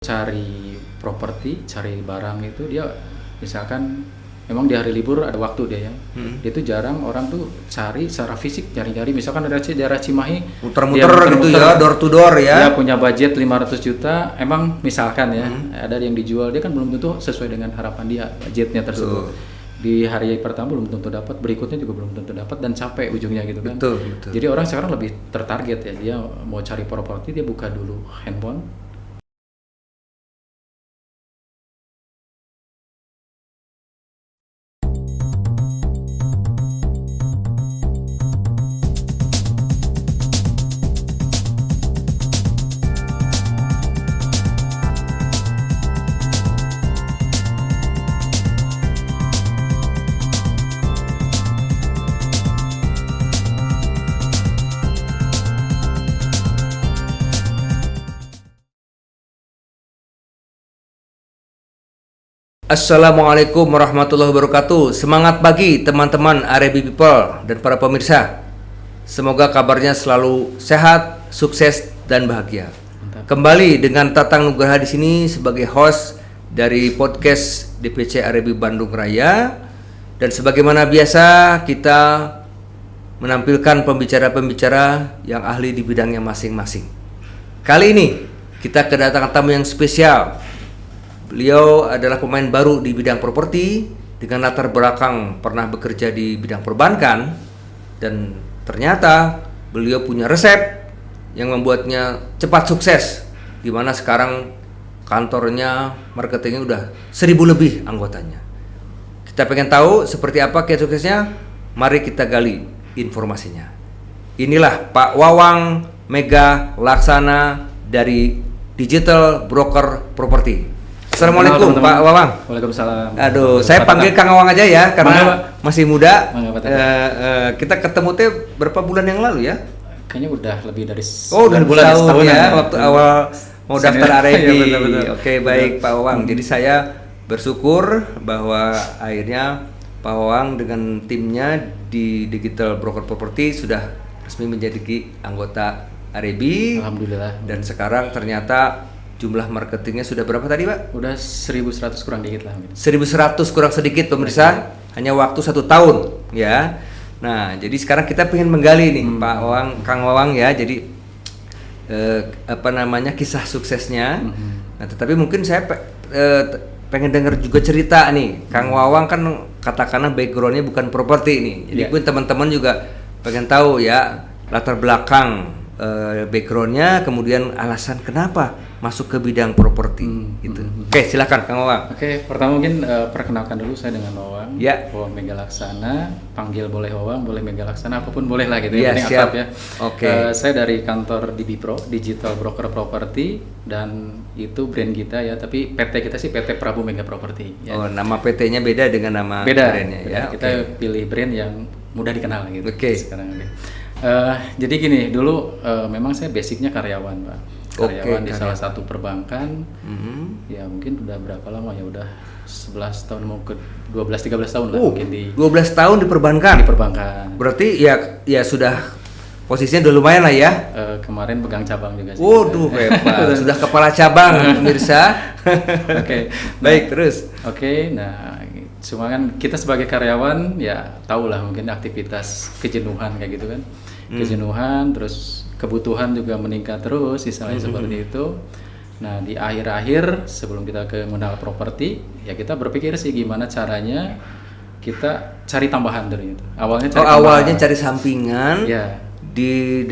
cari properti, cari barang itu dia misalkan memang di hari libur ada waktu dia ya. Dia tuh jarang orang tuh cari secara fisik, nyari-nyari misalkan ada daerah Cimahi muter-muter gitu ya, door to door ya. Dia punya budget 500 juta, emang misalkan ya, ada yang dijual, dia kan belum tentu sesuai dengan harapan dia budgetnya tersebut. Di hari pertama belum tentu dapat, berikutnya juga belum tentu dapat dan capek ujungnya gitu kan. Betul. Jadi orang sekarang lebih tertarget ya, dia mau cari properti dia buka dulu handphone. Assalamualaikum warahmatullahi wabarakatuh. Semangat pagi teman-teman Arabi People dan para pemirsa. Semoga kabarnya selalu sehat, sukses dan bahagia. Mantap. Kembali dengan Tatang Nugraha di sini sebagai host dari podcast DPC Arabi Bandung Raya, dan sebagaimana biasa kita menampilkan pembicara-pembicara yang ahli di bidangnya masing-masing. Kali ini kita kedatangan tamu yang spesial. Beliau adalah pemain baru di bidang properti dengan latar belakang pernah bekerja di bidang perbankan, dan ternyata beliau punya resep yang membuatnya cepat sukses, di mana sekarang kantornya marketingnya udah 1000 lebih anggotanya. Kita pengen tahu seperti apa kiat suksesnya, mari kita gali informasinya. Inilah Pak Wawang Mega Laksana dari Digital Broker Property. Assalamualaikum Pak Wawang. Waalaikumsalam. Aduh, saya panggil Kang Wawang aja ya karena masih muda. Kita ketemu teh berapa bulan yang lalu ya? Kayaknya udah lebih dari udah bulan setahun ya, waktu awal mau daftar Arabi. Ya, Oke, baik Pak Wawang. Jadi saya bersyukur bahwa akhirnya Pak Wawang dengan timnya di Digital Broker Property sudah resmi menjadi anggota Arabi. Alhamdulillah. Dan sekarang ternyata jumlah marketingnya sudah berapa tadi Pak? Udah 1100 kurang dikit lah. 1100 kurang sedikit pemirsa, hanya waktu 1 tahun ya. Nah, jadi sekarang kita pengen menggali nih Pak Wawang, Kang Wawang ya. Jadi kisah suksesnya. Nah, tetapi mungkin saya pengen dengar juga cerita nih. Kang Wawang kan katakanlah backgroundnya bukan properti nih. Jadi mungkin teman-teman juga pengen tahu ya latar belakang backgroundnya, kemudian alasan kenapa masuk ke bidang properti gitu. Oke, silakan Kang Wawang. Oke, pertama mungkin perkenalkan dulu saya dengan Wawang. Ya. Wawang Mega Laksana, panggil boleh Wawang, boleh Mega Laksana, apapun boleh lah gitu ya. Penting Siap. akrab ya. Oke. Saya dari kantor DBPro, Digital Broker Property, dan itu brand kita ya, tapi PT kita sih PT Prabu Mega Property ya. Oh, nama PT-nya beda dengan nama beda brandnya ya. Kita pilih brand yang mudah dikenal gitu. Oke. Sekarang ini. Jadi gini, dulu memang saya basicnya karyawan Pak. Karyawan di salah satu perbankan. Ya mungkin udah berapa lama ya, udah 11 tahun mau ke 12-13 tahun lah mungkin di 12 tahun di perbankan. Di perbankan. Berarti ya sudah posisinya udah lumayan lah ya. Kemarin pegang cabang juga sih. Waduh, hebat. Sudah kepala cabang pemirsa. Oke. Baik, terus. Oke, nah cuma kan kita sebagai karyawan ya tahu lah mungkin aktivitas kejenuhan kayak gitu kan. Kejenuhan, terus kebutuhan juga meningkat terus, istilahnya seperti itu. Nah, di akhir-akhir sebelum kita ke mengenal properti, ya kita berpikir sih gimana caranya kita cari tambahan dari itu. Awalnya cari sampingan. Ya. Di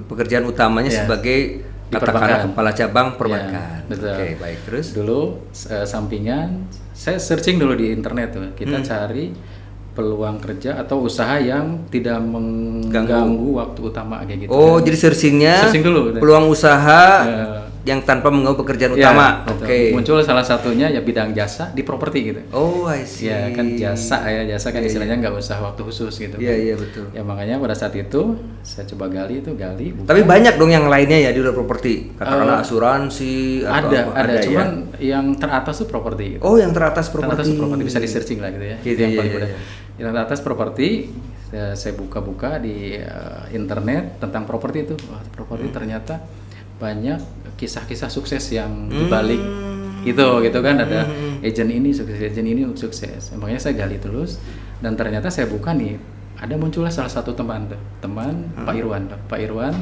pekerjaan utamanya sebagai katakanlah kepala cabang perbankan. Ya, betul. Oke, baik, terus. Dulu sampingan saya searching dulu di internet tuh. Kita cari peluang kerja atau usaha yang tidak mengganggu waktu utama kayak gitu. Oh, jadi searching dulu. Peluang usaha yang tanpa mengganggu pekerjaan utama. Oke. Muncul salah satunya ya bidang jasa di properti gitu. Oh, I see. Ya kan jasa kan istilahnya nggak usah waktu khusus gitu. Iya, betul. Ya makanya pada saat itu saya coba gali. Buka. Tapi banyak dong yang lainnya ya di luar properti. Katakanlah asuransi atau ada cuman yang teratas tuh properti gitu. Oh, yang teratas properti. Teratas properti bisa di searching lah gitu ya. Gitu, yang paling iya. mudah. Yang teratas properti, saya buka-buka di internet tentang properti itu. Wah, properti ternyata banyak kisah-kisah sukses yang dibalik itu gitu kan, ada agent ini sukses, agent ini sukses. Makanya saya gali terus dan ternyata saya buka nih, ada muncullah salah satu teman Pak Irwan.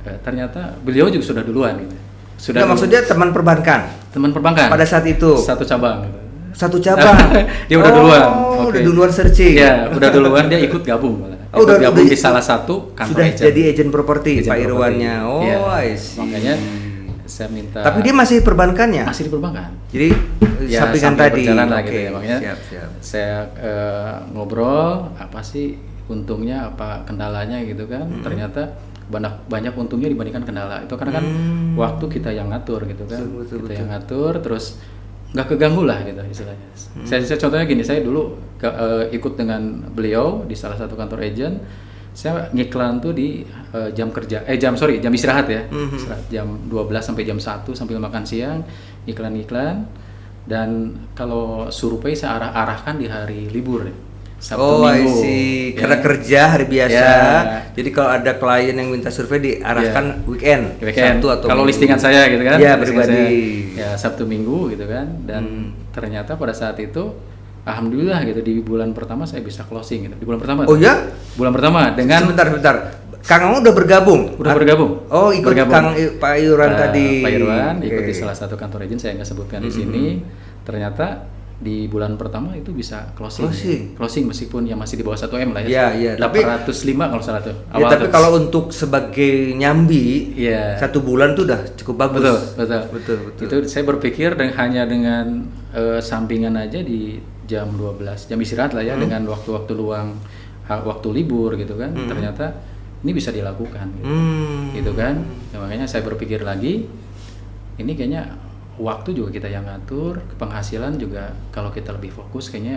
Ternyata beliau juga sudah duluan gitu. Sudah maksudnya teman perbankan. Teman perbankan. Pada saat itu. Satu cabang gitu. Satu cabang. Dia udah duluan. Udah duluan searching. Ya, udah duluan dia ikut gabung malah. Udah gabung di salah satu kantor sudah agent. Jadi agent properti Pak Irwannya. Ya, I see. makanya saya minta. Tapi dia masih perbankannya. Masih di perbankan. Jadi ya, sampingan tadi. Berjalan lah Oke, gitu ya. Makanya siap. saya ngobrol apa sih untungnya, apa kendalanya gitu kan. Ternyata banyak untungnya dibandingkan kendala. Itu karena kan waktu kita yang ngatur gitu kan. Betul. Yang ngatur terus nggak keganggu lah gitu istilahnya. Saya contohnya gini, saya dulu ikut dengan beliau di salah satu kantor agent. Saya ngiklan tuh di jam istirahat ya. Istirahat jam 12 sampai jam 1 sambil makan siang, iklan-iklan. Dan kalau survei saya arahkan di hari libur ya. Sabtu Minggu. I see. Karena kerja hari biasa. Jadi kalau ada klien yang minta survei diarahkan weekend. Sabtu atau kalau Minggu. listingan saya gitu kan. Ya, pribadi. Ya, Sabtu Minggu gitu kan. Dan ternyata pada saat itu alhamdulillah gitu, di bulan pertama saya bisa closing gitu. Di bulan pertama. Oh ya? Bulan pertama dengan Sebentar. Kang Ang udah bergabung? Udah bergabung. Oh, ikut bergabung. Pak Irwan tadi. Pak Irwan Okay. ikut di salah satu kantor agent, saya nggak sebutkan di sini. Ternyata di bulan pertama itu bisa closing meskipun ya masih di bawah 1M lah ya. Iya, 805 kalau salah tuh. Ya, tapi kalau untuk sebagai nyambi, Iya. 1 bulan tuh udah cukup bagus. Betul. Itu saya berpikir hanya dengan sampingan aja di jam 12, jam istirahat lah ya, dengan waktu-waktu luang, waktu libur gitu kan. Ternyata ini bisa dilakukan gitu kan. Ya, makanya saya berpikir lagi, ini kayaknya waktu juga kita yang ngatur, penghasilan juga kalau kita lebih fokus kayaknya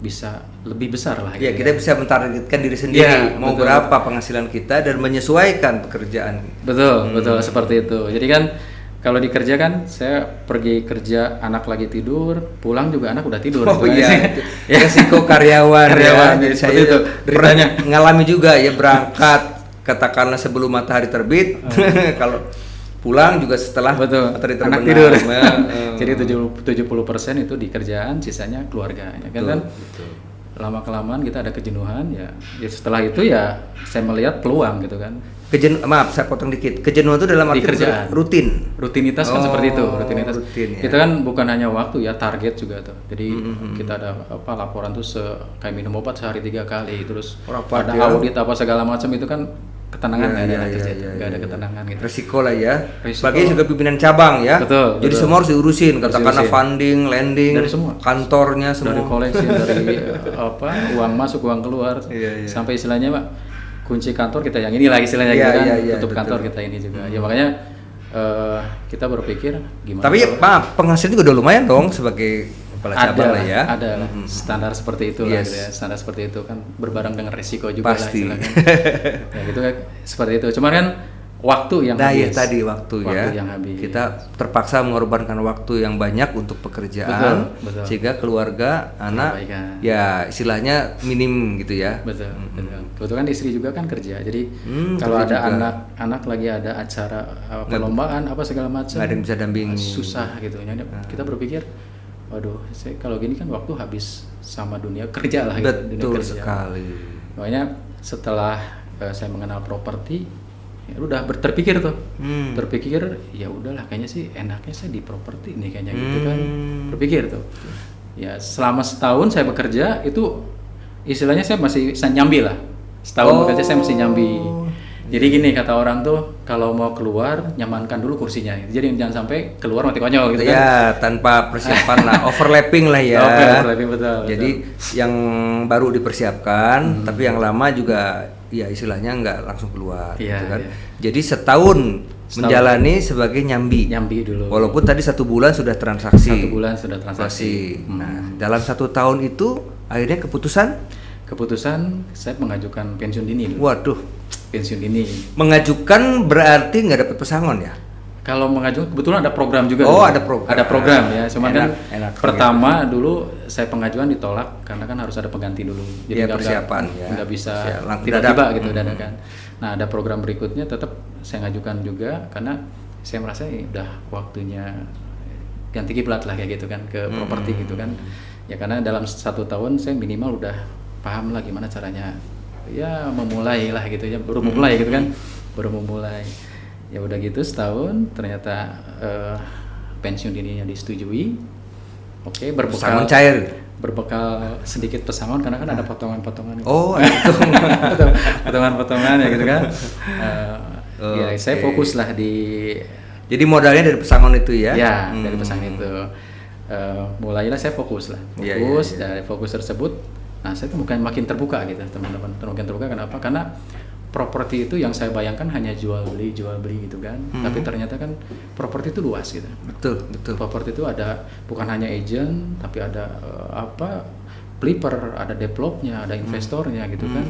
bisa lebih besar lah. Ya, gitu kita bisa mentargetkan diri sendiri mau betul. berapa penghasilan kita dan menyesuaikan pekerjaan. Betul seperti itu. Jadi kan kalau dikerja kan saya pergi kerja, anak lagi tidur, pulang juga anak udah tidur. Oh gitu. iya, resiko karyawan ya. Jadi seperti saya itu beritanya. ngalami juga ya, berangkat katakanlah sebelum matahari terbit, kalau pulang juga setelah matahari terbenam. Anak tidur. Jadi 70% itu di kerjaan, sisanya keluarga. Ya kan? Lama-kelamaan kita ada kejenuhan ya. Setelah itu ya saya melihat peluang gitu kan. Maaf, saya potong dikit. Kejenuhan itu dalam arti kerjaan. Rutinitas kan seperti itu. Rutinitas. Rutin, ya. Kita kan bukan hanya waktu ya, target juga tuh. Jadi kita ada laporan tuh kayak minum obat sehari 3 kali, terus rapat, ada audit apa segala macam, itu kan ketenangan nggak ada ketenangan gitu. Resiko lah ya. Resiko. Bagi juga pimpinan cabang ya. Betul. Semua harus diurusin, katakanlah funding, lending, dari semua, kantornya semua. Dari koleksi, dari uang masuk, uang keluar, sampai istilahnya Pak, kunci kantor kita yang ini lagi istilahnya gitu kan. Tutup betul. Kantor kita ini juga. Ya makanya kita berpikir gimana. Tapi maaf, penghasilan juga udah lumayan dong sebagai kepala cabang lah ya. Ada standar seperti itu lah gitu ya. Standar seperti itu kan berbareng dengan resiko juga pasti. lah istilahnya. Ya gitu kan, seperti itu. Cuman kan waktu yang habis. Waktu yang habis. Kita terpaksa mengorbankan waktu yang banyak untuk pekerjaan, betul. Sehingga keluarga, anak, ya istilahnya minim gitu ya. Betul. Kebetulan istri juga kan kerja, jadi kalau ada anak lagi ada acara perlombaan apa segala macam, nggak ada yang bisa dampingi. Susah gitu. Kita berpikir, waduh, saya kalau gini kan waktu habis sama dunia kerja lah. Betul dunia kerja. Sekali. Makanya setelah saya mengenal properti, ya udah terpikir ya udahlah, kayaknya sih enaknya saya di properti nih kayaknya gitu kan. Berpikir tuh. Ya selama setahun saya bekerja itu istilahnya saya masih nyambi lah. Setahun bekerja saya masih nyambi. Jadi gini kata orang tuh, kalau mau keluar nyamankan dulu kursinya. Jadi jangan sampai keluar mati konyol gitu kan. Ya, tanpa persiapan lah, overlapping lah ya. Overlapping betul. Jadi yang baru dipersiapkan, tapi yang lama juga ya istilahnya nggak langsung keluar gitu kan. Jadi setahun menjalani sebagai nyambi dulu. Walaupun tadi 1 bulan sudah transaksi. 1 bulan sudah transaksi. Nah, dalam 1 tahun itu akhirnya keputusan saya mengajukan pensiun dini. Waduh, pensiun dini. Mengajukan berarti nggak dapat pesangon ya? Kalau mengajukan kebetulan ada program juga. Ada program. Ada program ya. Cuman kan pertama dulu saya pengajuan ditolak karena kan harus ada pengganti dulu. Jadi persiapan ya. Nggak bisa tiba-tiba gitu dadakan. Nah, ada program berikutnya tetap saya ngajukan juga karena saya merasa udah waktunya ganti kiblat lah kayak gitu kan ke properti gitu kan. Ya karena dalam 1 tahun saya minimal udah paham lah gimana caranya ya memulai lah gitu ya, baru memulai gitu kan, baru memulai. Ya udah gitu setahun ternyata pensiun dininya disetujui. Oke, Pesangon cair. berbekal sedikit pesangon karena kan ada potongan-potongan. Oh, itu. Potongan-potongan ya gitu kan. Ya saya Oke. fokus lah di Jadi modalnya dari pesangon itu ya? ya dari pesangon itu. Mulailah saya fokus lah, Iya, fokus iya. dari fokus tersebut. Nah saya tuh bukan makin terbuka gitu teman-teman, makin terbuka kenapa? Karena properti itu yang saya bayangkan hanya jual beli gitu kan, tapi ternyata kan properti itu luas gitu. Betul, betul. Properti itu ada bukan hanya agent, tapi ada flipper, ada developnya, ada investornya gitu kan,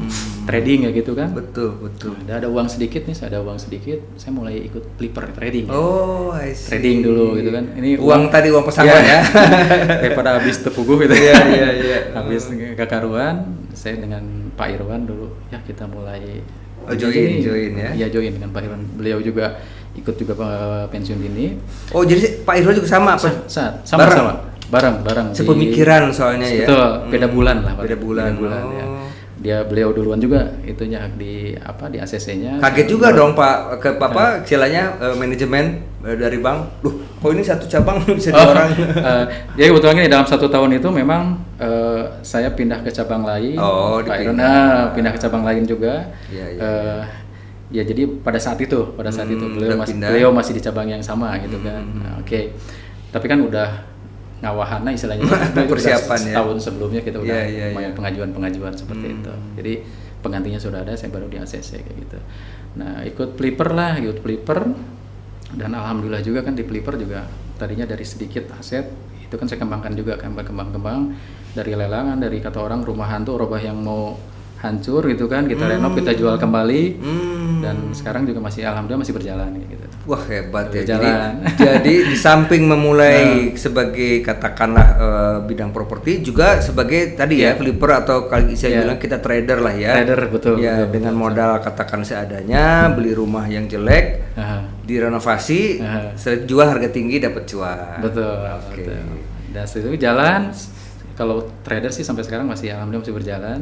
trading ya gitu kan. Betul, betul. Nah, ada uang sedikit nih, saya ada uang sedikit, saya mulai ikut flipper trading. Oh, I see. Trading dulu gitu kan. Ini uang tadi uang pesangon ya. Daripada habis tepuguh gitu. Iya, iya, iya. Habis kekaruan, saya dengan Pak Irwan dulu ya kita mulai join ya. Iya, join dengan Pak Irwan. Beliau juga ikut juga pensiun dini. Oh, jadi Pak Irwan juga sama apa? Sama-sama. Bareng Sepemikiran soalnya ya. Betul, beda bulan lah. Beda bulan. Ya. Beliau duluan juga itunya di ACC-nya. Kaget juga dong Pak ke Papa istilahnya manajemen dari bank. Loh, kok ini satu cabang bisa 2 orang. Jadi kebetulan ini dalam 1 tahun itu memang saya pindah ke cabang lain. Oh, Pak Irwan pindah ke cabang lain juga. Iya, iya. Ya jadi pada saat itu pindah. beliau masih di cabang yang sama gitu kan. Nah, oke. Tapi kan udah ngawahana istilahnya Persiapan ya. Setahun sebelumnya kita udah Iya, lumayan pengajuan seperti itu. Jadi penggantinya sudah ada, saya baru di ACC kayak gitu. Nah, ikut flipper dan alhamdulillah juga kan di flipper juga tadinya dari sedikit aset itu kan saya kembangkan juga kan kembang dari lelangan, dari kata orang rumah hantu rumah yang mau hancur gitu kan, kita renov, kita jual kembali dan sekarang juga masih alhamdulillah masih berjalan gitu. Wah, hebat ya. Berjalan. Jadi di samping memulai sebagai katakanlah bidang properti juga sebagai tadi ya flipper atau kalau saya bilang kita trader lah ya. Trader, betul. Ya, betul, dengan betul. modal katakan seadanya, beli rumah yang jelek, direnovasi, setelah jual harga tinggi dapat cuan. Betul. Oke. Betul. Dan setelah itu jalan. Kalau trader sih sampai sekarang masih alhamdulillah masih berjalan.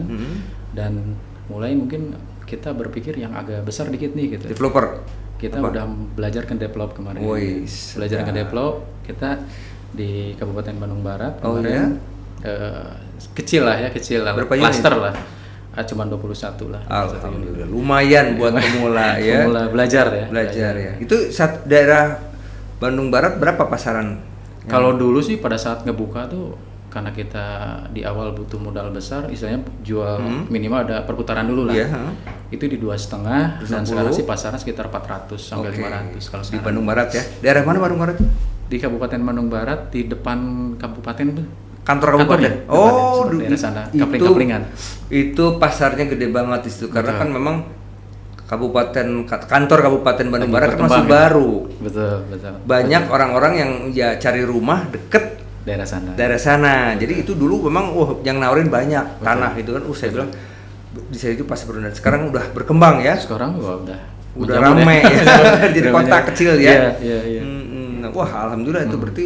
Dan mulai mungkin kita berpikir yang agak besar dikit nih gitu. Developer. Kita udah belajar ke develop kemarin. Belajar ke develop kita di Kabupaten Bandung Barat kemarin. Kecil lah. Berapa cluster lah. Cuma 21 lah. Alhamdulillah. Lumayan buat pemula ya. Pemula belajar ya. Itu daerah Bandung Barat berapa pasaran? Kalau dulu sih pada saat ngebuka tuh karena kita di awal butuh modal besar, istilahnya jual minimal ada perputaran dulu lah. Itu di 2,5 dan sekarang sih pasaran sekitar 400 sampai 500 kalau di sekarang. Bandung Barat ya. Daerah mana Bandung Barat? Di Kabupaten Bandung Barat di depan kabupaten tuh. Kantor kabupaten. Oh, daerah sana, Kapling-kaplingan. Itu pasarnya gede banget di situ karena kan memang kantor Kabupaten Bandung Barat kan masih baru. Betul. Banyak orang-orang yang ya cari rumah deket daerah sana. Jadi itu dulu memang yang nawarin banyak tanah itu kan. Saya bilang di sana itu pas berundang. Sekarang udah berkembang ya. Sekarang udah ramai ya. Jadi kota kecil ya. Iya. Wah, alhamdulillah itu berarti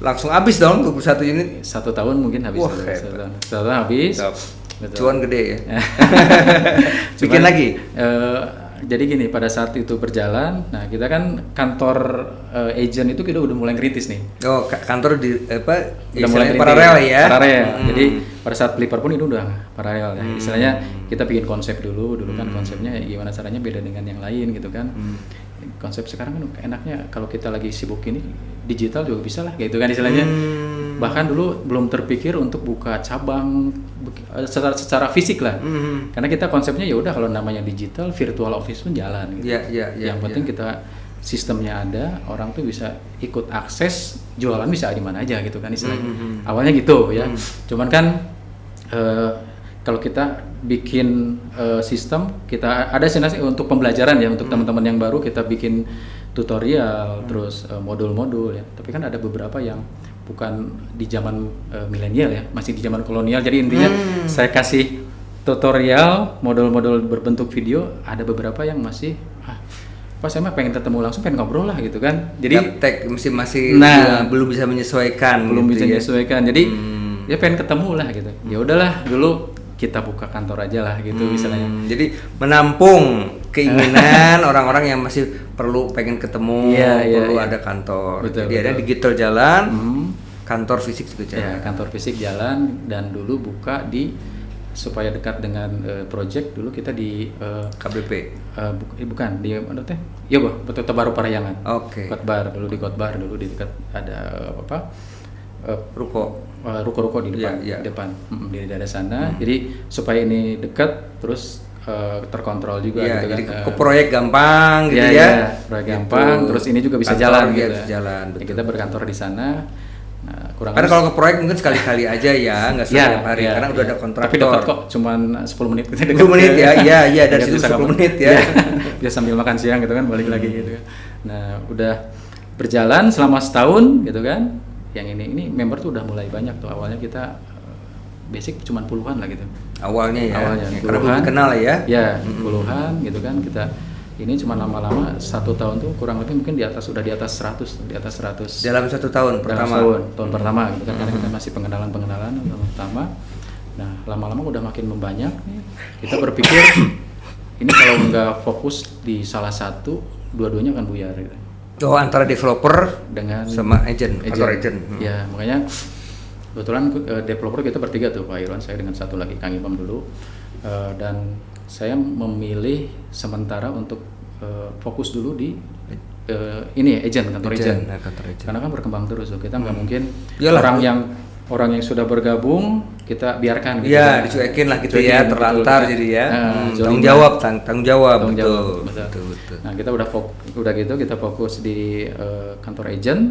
langsung habis dong 21 unit. 1 tahun mungkin habis. Wah, 1 tahun habis. Cuan gede ya. Bikin lagi. Jadi gini, pada saat itu berjalan, nah kita kan kantor agent itu kita udah mulai kritis nih. Oh, kantor di apa? Udah mulai paralel ya. Paralel. Jadi pada saat flipper pun itu udah paralel ya. Istilahnya kita bikin konsep dulu kan konsepnya gimana caranya beda dengan yang lain gitu kan. Konsep sekarang kan enaknya kalau kita lagi sibuk ini digital juga bisa lah gitu kan istilahnya. Bahkan dulu belum terpikir untuk buka cabang secara fisik lah. Karena kita konsepnya ya udah kalau namanya digital, virtual office pun jalan gitu. Yang penting kita sistemnya ada, orang tuh bisa ikut akses, jualan bisa di mana aja gitu kan istilahnya. Awalnya gitu ya. Cuman kan kalau kita bikin sistem, kita ada sih untuk pembelajaran ya untuk teman-teman yang baru kita bikin tutorial, terus modul-modul ya. Tapi kan ada beberapa yang bukan di zaman milenial ya, masih di zaman kolonial. Jadi intinya saya kasih tutorial, modul-modul berbentuk video, ada beberapa yang masih Pak saya mah pengen ketemu langsung, pengen ngobrol lah gitu kan. Jadi gaptek masih Nah. belum bisa menyesuaikan belum gitu bisa ya. menyesuaikan. Jadi ya pengen ketemu lah gitu. Ya udahlah dulu kita buka kantor aja lah gitu misalnya. Jadi menampung keinginan orang-orang yang masih perlu pengen ketemu, Iya, iya, perlu iya. ada kantor. Betul, Jadi ada betul. digital jalan, Hmm. kantor fisik juga jalan. Ya, kantor fisik jalan dan dulu buka di supaya dekat dengan project dulu kita di KBP. bukan di mana teh? Iya, betul Baru Parahyangan. Oke. Kotbar dulu di Kotbar dulu di dekat ada apa? Ruko. Ruko-ruko di depan, Iya, iya. di depan di daerah sana. Jadi supaya ini dekat terus terkontrol juga Iya, gitu kan. jadi ke proyek gampang gitu Iya, ya. iya, proyek gampang, Gitu. terus ini juga bisa Kantor jalan dia gitu. bisa jalan, Ya, betul. kita berkantor di sana. Nah, kurang Karena lebih- kalau ke proyek mungkin sekali-kali aja ya, nggak setiap hari iya, karena udah iya. ada kontraktor. Tapi dekat kok, cuman 10 menit. 10 menit ya, iya dari situ Bisa 10 kapan- menit ya. Iya, bisa sambil makan siang gitu kan, balik lagi gitu kan. Nah, udah berjalan selama setahun gitu kan. Yang ini member tuh udah mulai banyak tuh. Awalnya kita basic cuman puluhan lah gitu. Awalnya ya, Awalnya ya, karena belum dikenal ya. Ya, puluhan gitu kan. Kita ini cuma lama-lama 1 tahun tuh kurang lebih mungkin di atas 100, di atas 100. Dalam 1 tahun Dalam pertama. tahun pertama gitu kan, karena kita masih pengenalan tahun pertama. Nah, lama-lama udah makin membanyak nih. Kita berpikir ini kalau nggak fokus di salah satu, dua-duanya akan buyar gitu. Oh, antara developer Dengan sama agent, kantor agent. Ya, makanya kebetulan developer kita bertiga tuh, Pak Irwan, saya dengan satu lagi Kang Imam dulu. Dan saya memilih sementara untuk fokus dulu di ini agent, kantor agent. Nah, kantor agent. Karena kan berkembang terus tuh, kita nggak mungkin Iyalah. orang yang sudah bergabung kita biarkan gitu. Iya, kan. dicuekin lah gitu Dicuekin, ya, betul. terlantar jadi ya. Nah, Tanggung zoliman. jawab, tanggung jawab, Tanggung betul. jawab, betul. Betul. Nah, kita udah gitu kita fokus di kantor agent.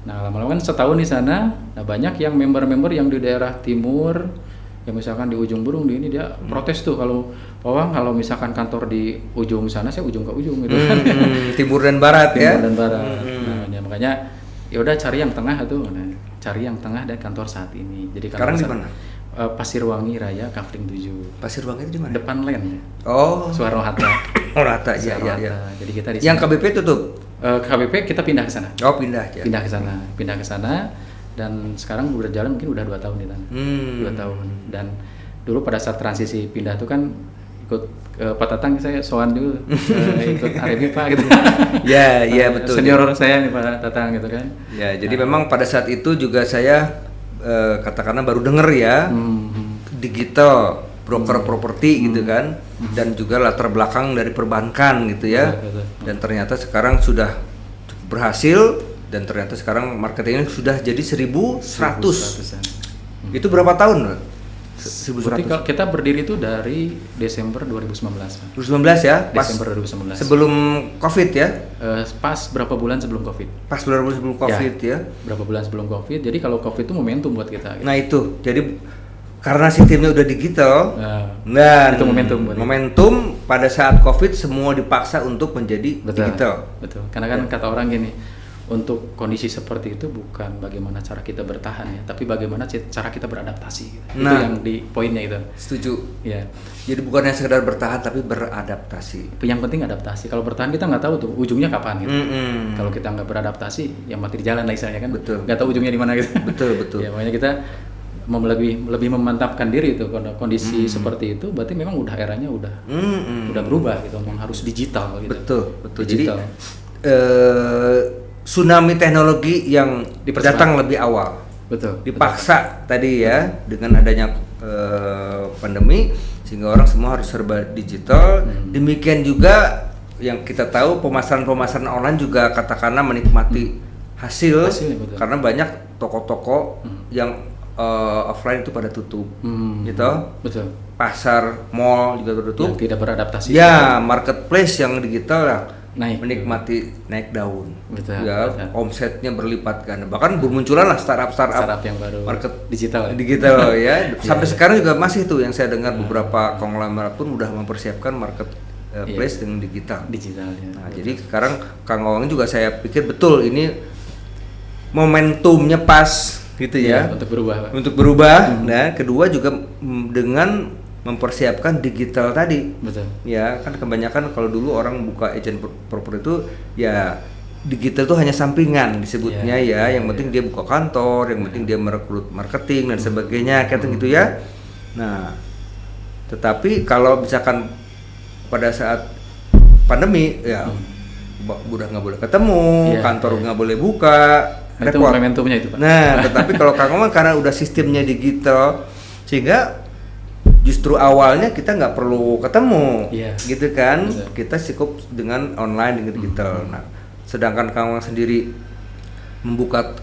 Nah, lama-lama kan setahun di sana. Nah, banyak yang member-member yang di daerah timur, yang misalkan di ujung Burung di ini dia protes tuh kalau kalau misalkan kantor di ujung sana, saya ujung ke ujung gitu kan. Timur dan barat ya. Timur dan barat. Nah, ya, makanya ya udah cari yang tengah tuh. Nah, cari yang tengah dan kantor saat ini. Jadi Sekarang di saat- mana? Pasirwangi Raya, Kafling 7. Pasirwangi itu di mana? Depan land. Oh, Soekarno Hatta. Rata ya, Soekarno ya, ya. Hatta. Jadi kita di Yang sana. KBP tutup. KBP kita pindah ke sana. Oh, pindah ya. Pindah ke sana dan sekarang udah jalan mungkin udah 2 tahun di sana. 2 tahun. Dan dulu pada saat transisi pindah tuh kan ikut Pak Tatang, saya sowan dulu ikut Arebi Pak gitu. Ya, iya betul. Senior saya nih Pak Tatang gitu kan. Ya, jadi memang pada saat itu juga saya katakanlah baru denger ya digital broker properti gitu kan, dan juga latar belakang dari perbankan gitu ya. Betul. Dan ternyata sekarang sudah cukup berhasil dan ternyata sekarang marketingnya sudah jadi 1.100. 100-an. Itu berapa tahun? Berarti 1.100. kalau kita berdiri itu dari Desember 2019 Pak. 2019 ya, pas Desember 2019. sebelum Covid ya. Pas berapa bulan sebelum Covid. Pas sebelum Covid ya. Berapa bulan sebelum Covid. Jadi kalau Covid itu momentum buat kita. Gitu. Nah itu, jadi karena sistemnya udah digital, dan itu momentum buat kita. momentum pada saat Covid semua dipaksa untuk menjadi digital. Betul. Karena kan kata orang gini, untuk kondisi seperti itu bukan bagaimana cara kita bertahan ya, tapi bagaimana cara kita beradaptasi. Gitu. Itu Nah. yang di poinnya itu. Setuju. Ya. Jadi bukan hanya sekedar bertahan tapi beradaptasi. Yang penting adaptasi. Kalau bertahan kita nggak tahu tuh ujungnya kapan gitu. Mm-mm. Kalau kita nggak beradaptasi, ya mati di jalan lah istilahnya kan. Betul. Nggak tahu ujungnya di mana gitu. Betul. Ya makanya kita lebih memantapkan diri itu kondisi seperti itu. Berarti memang udah eranya udah berubah gitu. Memang harus digital gitu. Betul. Digital. Jadi tsunami teknologi yang Dipercepat. datang lebih awal. Betul. Dipaksa tadi ya dengan adanya pandemi sehingga orang semua harus serba digital. Demikian juga yang kita tahu pemasaran online juga katakanlah menikmati hasilnya, betul. karena banyak toko-toko yang offline itu pada tutup, gitu. Betul. Pasar, mall juga tutup. Yang tidak beradaptasi. Ya, marketplace yang digital lah Naik. menikmati naik daun. Betul, Ya, betul. omsetnya berlipat ganda. Bahkan bermunculan lah startup Startup yang baru market digital. digital ya. Sampai sekarang juga masih tuh yang saya dengar beberapa konglomerat pun udah mempersiapkan market place dengan digital. Digital ya. Nah, jadi sekarang Kang Owang juga saya pikir betul ini momentumnya pas gitu ya. Untuk berubah. Pak. Untuk berubah. Nah, kedua juga dengan mempersiapkan digital tadi. Betul. Ya kan kebanyakan kalau dulu orang buka agent properti itu ya digital itu hanya sampingan disebutnya yang penting dia buka kantor, yang penting dia merekrut marketing dan sebagainya kayak gitu ya. Nah, tetapi kalau misalkan pada saat pandemi ya udah nggak boleh ketemu, kantor nggak boleh buka, itu repot. momentumnya itu, Pak. Nah, tetapi kalau Kang Maman karena udah sistemnya digital sehingga justru awalnya kita nggak perlu ketemu, gitu kan? Betul. Kita cukup dengan online dengan digital. Nah, sedangkan Kang Maman sendiri membuka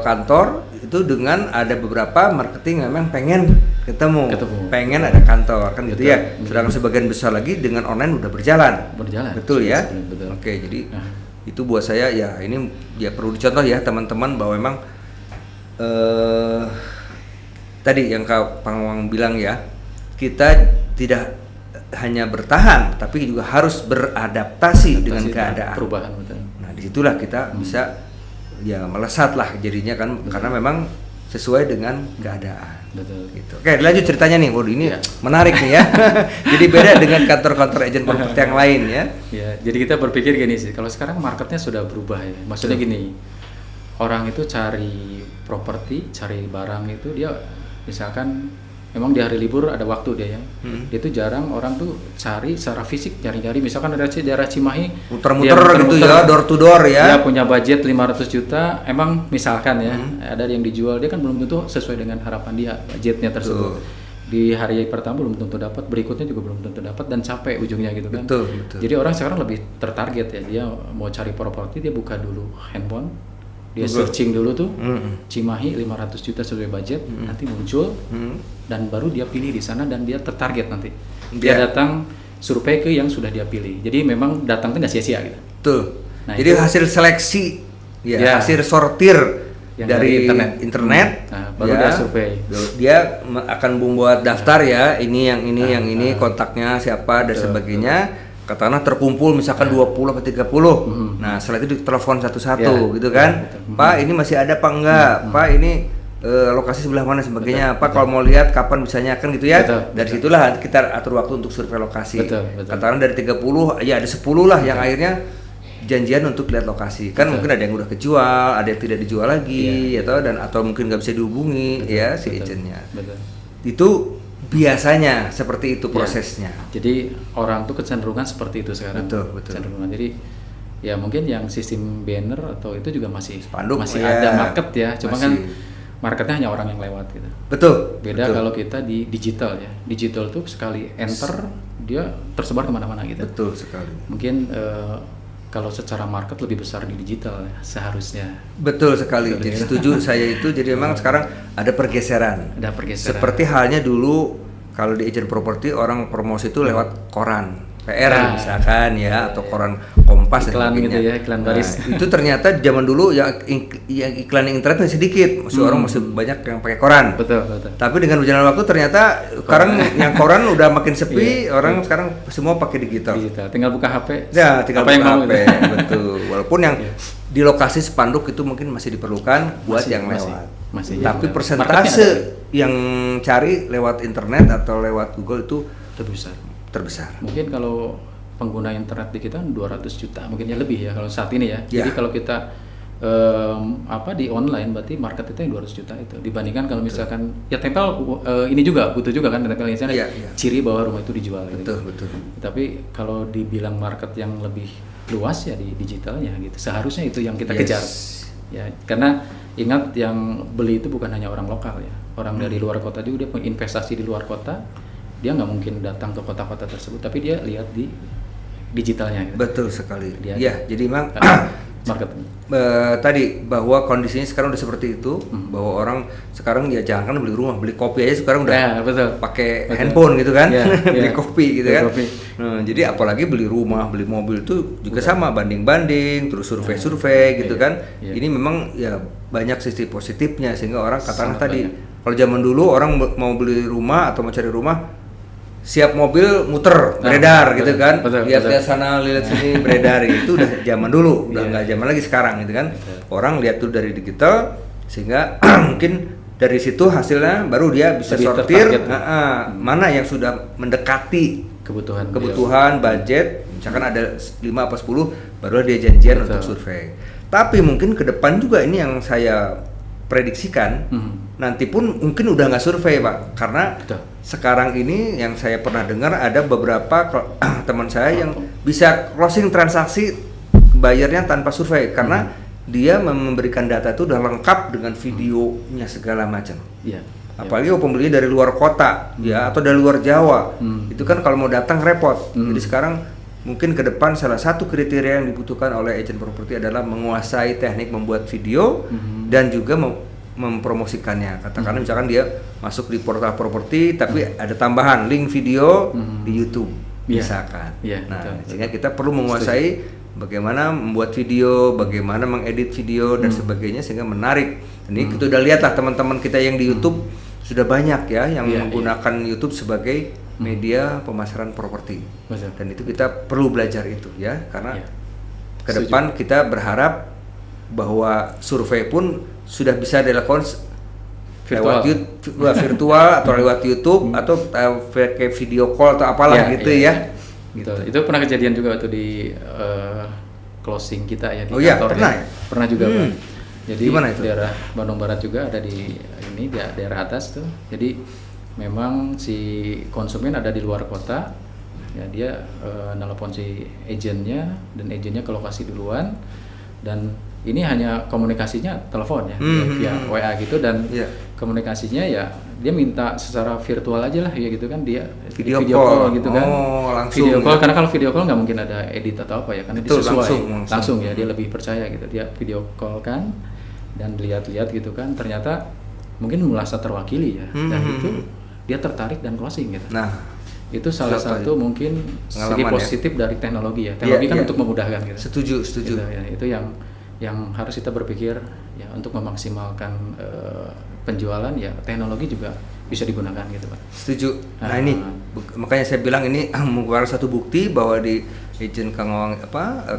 kantor itu dengan ada beberapa marketing yang memang pengen ketemu, pengen ada kantor kan gitu ya. Sedangkan sebagian besar lagi dengan online udah berjalan. Betul ya. Betul. Oke, jadi itu buat saya ya ini ya perlu dicontoh ya teman-teman bahwa memang tadi yang Kang Maman bilang ya, kita tidak hanya bertahan tapi juga harus beradaptasi dengan keadaan. Perubahan betul. Nah, disitulah kita bisa ya melesat lah jadinya kan, karena memang sesuai dengan keadaan. Betul. Gitu. Oke, lanjut ceritanya nih. Waduh, ini menarik nih ya. Jadi beda dengan kantor-kantor agent properti yang lain ya. Ya, jadi kita berpikir gini sih, kalau sekarang marketnya sudah berubah ya. Maksudnya gini, orang itu cari properti, cari barang itu dia misalkan memang di hari libur ada waktu dia ya. Dia tuh jarang orang tuh cari secara fisik, nyari-nyari misalkan dari daerah Cimahi muter-muter gitu ya, door to door ya. Dia punya budget 500 juta, emang misalkan ya, ada yang dijual, dia kan belum tentu sesuai dengan harapan dia budgetnya tersebut. Di hari pertama belum tentu dapat, berikutnya juga belum tentu dapat dan capek ujungnya gitu kan. Betul. Jadi orang sekarang lebih tertarget ya, dia mau cari properti dia buka dulu handphone, dia searching dulu tuh Cimahi 500 juta sesuai budget, nanti muncul dan baru dia pilih di sana dan dia tertarget nanti. Dia datang survei ke yang sudah dia pilih. Jadi memang datang tuh nggak sia-sia gitu. Tuh. Nah, jadi itu hasil seleksi hasil sortir dari internet. Nah, baru dia survei. Dia akan membuat daftar ya, ini yang ini kontaknya siapa dan sebagainya. Katakanlah terkumpul misalkan 20 atau 30. Nah, setelah itu ditelepon satu-satu gitu kan. Pak, ini masih ada apa enggak? Pak, ini lokasi sebelah mana sebagainya. Pak, kalau mau lihat kapan bisanya kan gitu ya. Dari situlah kita atur waktu untuk survei lokasi. Katakanlah dari 30 ya ada 10 lah yang akhirnya janjian untuk lihat lokasi. Kan mungkin ada yang udah kejual, ada yang tidak dijual lagi atau mungkin nggak bisa dihubungi ya si agentnya. Itu biasanya seperti itu prosesnya. Jadi orang tuh kecenderungan seperti itu sekarang. Betul. Kecenderungan. Jadi ya mungkin yang sistem banner atau itu juga masih spanduk ada market ya. Cuma kan marketnya hanya orang yang lewat gitu. Betul. Beda kalau kita di digital ya. Digital tuh sekali enter dia tersebar kemana-mana gitu. Betul sekali. Mungkin kalau secara market lebih besar di digital ya, seharusnya. Betul sekali. Jadi setuju saya itu. Jadi memang sekarang ada pergeseran. Seperti halnya dulu kalau di agent properti orang promosi itu lewat koran PR misalkan ya, atau koran Kompas iklan gitu ya, iklan baris. Itu ternyata zaman dulu yang iklan internet masih sedikit, orang masih banyak yang pakai koran. Betul. Tapi dengan berjalan waktu ternyata sekarang yang koran udah makin sepi, orang sekarang semua pakai digital. Tinggal buka HP. Ya, tinggal buka HP. Betul. Walaupun yang di lokasi spanduk itu mungkin masih diperlukan buat yang lewat. Tapi persentase yang cari lewat internet atau lewat Google itu terbesar. Mungkin kalau pengguna internet di kita 200 juta, mungkin ya lebih ya kalau saat ini ya. Jadi kalau kita di online berarti market itu yang 200 juta itu dibandingkan kalau misalkan ya tempel ini juga butuh juga kan tempel ini ciri bahwa rumah itu dijual. Betul. Tapi kalau dibilang market yang lebih luas ya di digitalnya gitu. Seharusnya itu yang kita kejar. Ya, karena ingat yang beli itu bukan hanya orang lokal ya. Orang dari luar kota juga dia punya investasi di luar kota. Dia nggak mungkin datang ke kota-kota tersebut, tapi dia lihat di digitalnya. Gitu. Betul sekali. Jadi memang tadi bahwa kondisinya sekarang udah seperti itu, bahwa orang sekarang ya jangan beli rumah, beli kopi aja sekarang udah pakai handphone gitu kan, beli kopi gitu kan. Nah, jadi apalagi beli rumah, beli mobil itu juga sama, banding-banding, terus survei-survei gitu kan. Ini memang ya banyak sisi positifnya sehingga orang katakan tadi, kalau zaman dulu orang mau beli rumah atau mau cari rumah siap mobil muter beredar gitu kan, lihat sana lihat sini beredar, itu udah zaman dulu, udah nggak zaman lagi sekarang gitu kan. Orang lihat tuh dari digital sehingga mungkin dari situ hasilnya baru dia bisa Lebih sortir tertarget. mana yang sudah mendekati kebutuhan budget, misalkan ada 5 apa 10, baru dia janjian Betul. untuk survei. Tapi mungkin ke depan juga ini yang saya prediksikan, nanti pun mungkin udah nggak survei Pak, karena Betul. sekarang ini yang saya pernah dengar ada beberapa teman saya yang bisa closing transaksi bayarnya tanpa survei, karena dia memberikan data itu udah lengkap dengan videonya segala macam. Iya. Apalagi kalau pembelinya dari luar kota ya, atau dari luar Jawa, itu kan kalau mau datang repot. Jadi sekarang mungkin ke depan salah satu kriteria yang dibutuhkan oleh agent properti adalah menguasai teknik membuat video dan juga mempromosikannya. Katakanlah misalkan dia masuk di portal properti tapi ada tambahan link video di YouTube misalkan. Nah, sehingga kita perlu menguasai bagaimana membuat video, bagaimana mengedit video dan sebagainya sehingga menarik. Ini kita udah lihat lah teman-teman kita yang di YouTube sudah banyak ya yang menggunakan YouTube sebagai media pemasaran properti. Dan itu kita perlu belajar itu ya, karena ke depan kita berharap bahwa survei pun sudah bisa dilakukan lewat virtual atau lewat YouTube atau kayak video call atau apalah gitu ya. Gitu. Itu pernah kejadian juga waktu di closing kita ya di kantor. Pernah juga Pak. Jadi gimana itu? Daerah Bandung Barat juga ada di ini di daerah atas tuh. Jadi memang si konsumen ada di luar kota. Ya dia nelpon si agennya dan agennya ke lokasi duluan, dan ini hanya komunikasinya telepon ya, via WA gitu, dan komunikasinya ya dia minta secara virtual aja lah ya gitu kan, dia video call gitu kan. Langsung video call, karena kalau video call nggak mungkin ada edit atau apa ya, karena betul, disesuai langsung ya, dia lebih percaya gitu, dia video call kan dan lihat-lihat gitu kan, ternyata mungkin merasa terwakili ya, dan itu dia tertarik dan closing gitu. Nah, itu salah satu mungkin segi positif dari teknologi ya. Teknologi kan untuk memudahkan gitu. Setuju. Gitu, ya. Itu yang harus kita berpikir ya, untuk memaksimalkan penjualan ya, teknologi juga bisa digunakan gitu Pak. Setuju. Nah ini makanya saya bilang ini merupakan satu bukti bahwa di agent Kang Wang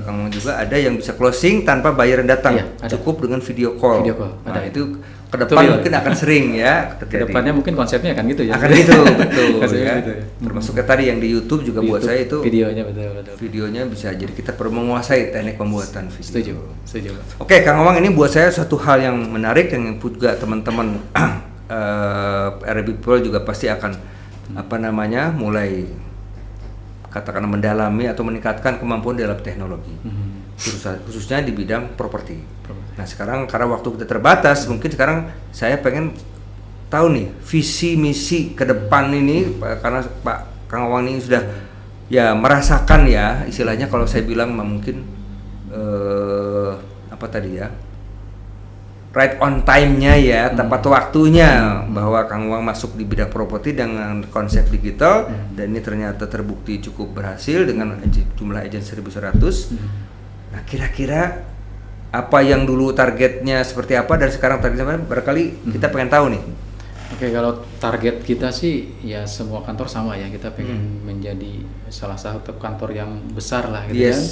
Kang Wang juga ada yang bisa closing tanpa bayaran datang, cukup dengan video call. Nah itu ke depan mungkin akan sering ya. Kedepannya mungkin konsepnya akan gitu ya. Akan gitu, betul ya. Gitu ya. Termasuk tadi yang di YouTube juga buat saya itu videonya betul. Videonya bisa, jadi kita perlu menguasai teknik pembuatan video. Setuju. Oke, Kang Wang, ini buat saya suatu hal yang menarik yang juga teman-teman RB People juga pasti akan mulai katakan mendalami atau meningkatkan kemampuan dalam teknologi. Khususnya di bidang properti. Nah sekarang karena waktu kita terbatas, mungkin sekarang saya pengen tahu nih visi misi ke depan ini, karena Pak Kang Wang ini sudah ya merasakan ya, istilahnya kalau saya bilang mungkin right on time-nya ya, tepat waktunya bahwa Kang Wang masuk di bidang properti dengan konsep digital, dan ini ternyata terbukti cukup berhasil dengan jumlah agent 1.100. Nah kira-kira apa yang dulu targetnya seperti apa dan sekarang targetnya apa? Barangkali kita pengen tahu nih. Oke, kalau target kita sih ya semua kantor sama ya, kita pengen menjadi salah satu kantor yang besar lah gitu kan.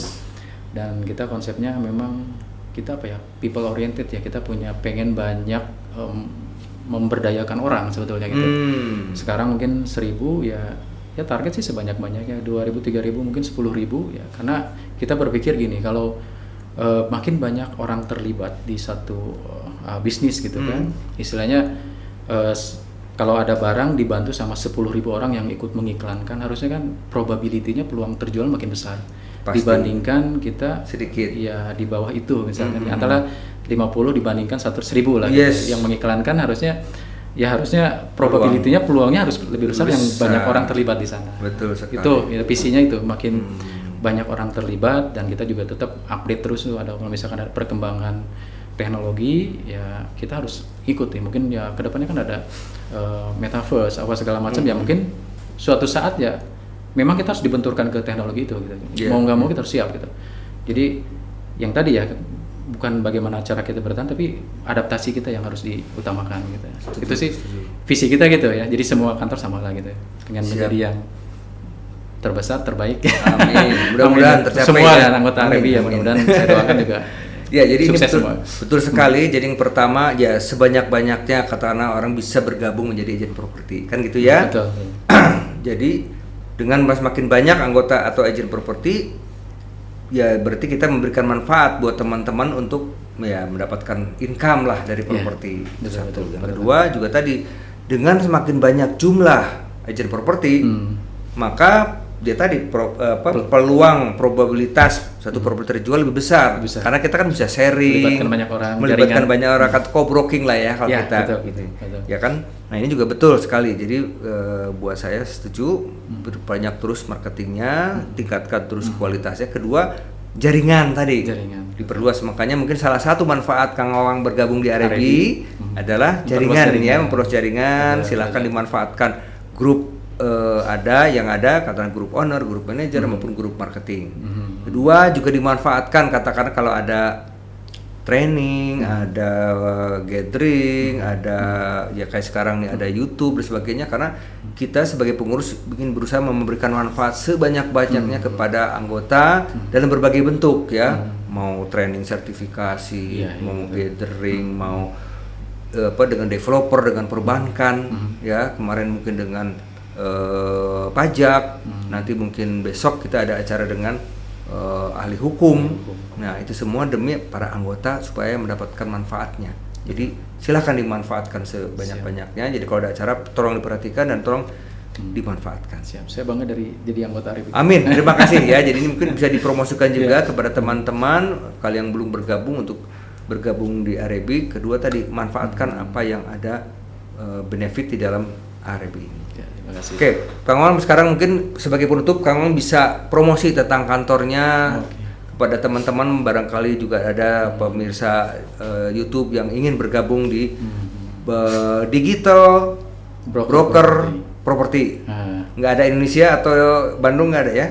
Dan kita konsepnya memang kita people oriented ya, kita pengen banyak memberdayakan orang sebetulnya gitu. Sekarang mungkin 1.000 ya target sih sebanyak-banyaknya, 2.000, 3.000, mungkin 10.000 ya, karena kita berpikir gini, kalau makin banyak orang terlibat di satu bisnis gitu kan, istilahnya kalau ada barang dibantu sama 10.000 orang yang ikut mengiklankan, harusnya kan probability-nya peluang terjual makin besar. Pasti. Dibandingkan kita sedikit ya di bawah itu misalkan antara 50 dibandingkan 100.000 lah gitu. Yang mengiklankan harusnya probability-nya peluangnya harus lebih besar yang banyak orang terlibat di sana. Betul sekali. Itu ya, visinya itu makin banyak orang terlibat, dan kita juga tetap update terus tuh, ada kalau misalkan ada perkembangan teknologi ya kita harus ikuti. Mungkin ya kedepannya kan ada metaverse apa segala macam ya, mungkin suatu saat ya memang kita harus dibenturkan ke teknologi itu gitu. Mau nggak mau kita harus siap gitu. Jadi yang tadi ya bukan bagaimana cara kita bertahan, tapi adaptasi kita yang harus diutamakan gitu. Itu sih visi kita gitu ya. Jadi semua kantor sama lah gitu ya, dengan menjadi yang terbesar, terbaik. Amin. Mudah-mudahan tercapai semua ya anggota RB ya, mudah-mudahan saya doakan juga Ya, jadi ini Sukses betul, semua. betul sekali. Jadi yang pertama ya sebanyak-banyaknya katakanlah orang bisa bergabung menjadi agen properti, kan gitu ya. Betul. Jadi dengan semakin banyak anggota atau agen properti, ya berarti kita memberikan manfaat buat teman-teman untuk ya mendapatkan income lah dari properti. Itu betul, satu. betul, Yang betul. kedua juga tadi dengan semakin banyak jumlah agen properti, maka dia tadi peluang probabilitas satu properti terjual lebih besar. Besar. Karena kita kan bisa sharing, Melibatkan banyak orang, melibatkan jaringan. banyak orang, atau co-broking lah ya kalau Ya, kita betul, gitu. betul. Ya kan? Nah, ini juga betul sekali. Jadi buat saya setuju berbanyak terus marketingnya, tingkatkan terus kualitasnya. Kedua, jaringan tadi Jaringan. diperluas. Makanya mungkin salah satu manfaat Kang Wawang bergabung di Arebi adalah Memperluas jaringan, jaringan. ya, memperluas jaringan. Betul, Silahkan betul. dimanfaatkan grup yang ada katakan grup owner, grup manajer maupun grup marketing. Kedua juga dimanfaatkan katakan kalau ada training, ada gathering, ada ya kayak sekarang nih ada YouTube dan sebagainya, karena kita sebagai pengurus ingin berusaha memberikan manfaat sebanyak-banyaknya kepada anggota dalam berbagai bentuk ya, mau training sertifikasi, Iya, iya, mau gathering, mau dengan developer, dengan perbankan ya, kemarin mungkin dengan pajak, nanti mungkin besok kita ada acara dengan ahli hukum. Nah, itu semua demi para anggota supaya mendapatkan manfaatnya. Jadi silahkan dimanfaatkan sebanyak-banyaknya. Jadi kalau ada acara tolong diperhatikan dan tolong dimanfaatkan. Siap. Saya bangga jadi anggota Arebi. Amin. Terima kasih ya. Jadi ini mungkin bisa dipromosikan juga kepada teman-teman kalian yang belum bergabung untuk bergabung di Arebi. Kedua tadi manfaatkan apa yang ada benefit di dalam Arebi ini. Ya, terima kasih. Oke, Kang Wawang sekarang mungkin sebagai penutup Kang Wawang bisa promosi tentang kantornya kepada teman-teman, barangkali juga ada pemirsa YouTube yang ingin bergabung di digital broker properti. Nggak ada Indonesia atau Bandung nggak ada ya?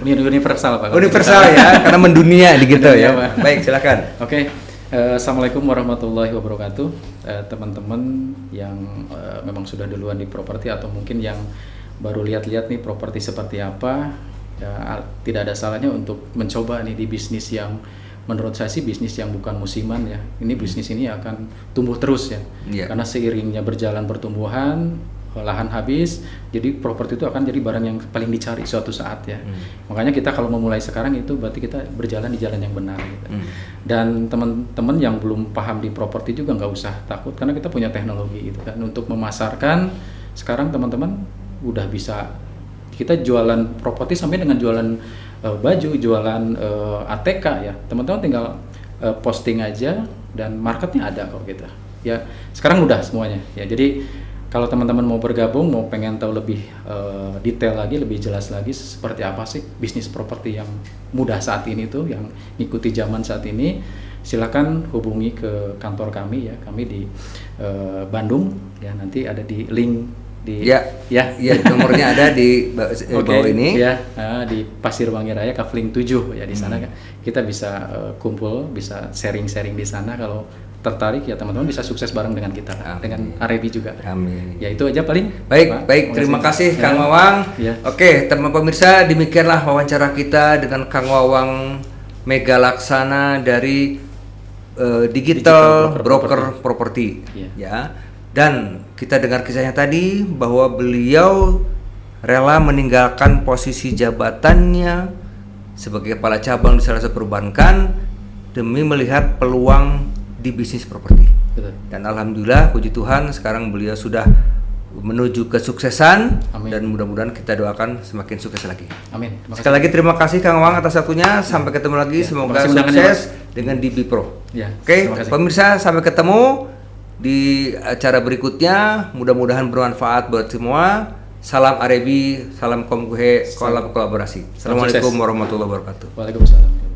Universal Pak. Universal ya, karena mendunia digital ya. Mendunia, Pak. Baik, silakan. Oke. Assalamualaikum warahmatullahi wabarakatuh. Teman-teman yang memang sudah duluan di properti atau mungkin yang baru lihat-lihat nih properti seperti apa, ya, tidak ada salahnya untuk mencoba nih di bisnis yang menurut saya sih bisnis yang bukan musiman ya. Ini bisnis ini akan tumbuh terus ya. Iya. Karena seiringnya berjalan pertumbuhan, lahan habis, jadi properti itu akan jadi barang yang paling dicari suatu saat ya. Makanya kita kalau memulai sekarang itu berarti kita berjalan di jalan yang benar gitu. Dan teman-teman yang belum paham di properti juga nggak usah takut karena kita punya teknologi gitu kan untuk memasarkan. Sekarang teman-teman udah bisa kita jualan properti sampai dengan jualan baju, jualan ATK ya. Teman-teman tinggal posting aja dan marketnya ada kok kita. Ya, sekarang udah semuanya ya. Jadi kalau teman-teman mau bergabung, mau pengen tahu lebih detail lagi, lebih jelas lagi seperti apa sih bisnis properti yang mudah saat ini tuh, yang ngikuti zaman saat ini, silakan hubungi ke kantor kami ya. Kami di Bandung ya, nanti ada di link di Ya, nomornya ada di bawah ini. Ya, di Pasir Wangi Raya Kafling 7 ya, di sana kita bisa kumpul, bisa sharing-sharing di sana. Kalau tertarik ya teman-teman bisa sukses bareng dengan kita lah, dengan Arebi juga. Amin. Ya itu aja paling. Baik, baik. Terima kasih Kang Wawang. Ya. Oke, teman pemirsa, demikianlah wawancara kita dengan Kang Wawang Mega Laksana dari Digital Broker Property. Ya. Dan kita dengar kisahnya tadi bahwa beliau rela meninggalkan posisi jabatannya sebagai kepala cabang di salah satu perbankan demi melihat peluang di bisnis properti. Dan alhamdulillah puji Tuhan sekarang beliau sudah menuju kesuksesan. Amin. Dan mudah-mudahan kita doakan semakin sukses lagi. Amin. Sekali lagi terima kasih Kang Wawang atas waktunya. Sampai ketemu lagi. Semoga sukses dengan DB Pro. Ya, Oke, pemirsa, sampai ketemu di acara berikutnya. Mudah-mudahan bermanfaat buat semua. Salam Arebi, salam Komguhe, salam kolaborasi. Assalamualaikum warahmatullahi wabarakatuh. Waalaikumsalam.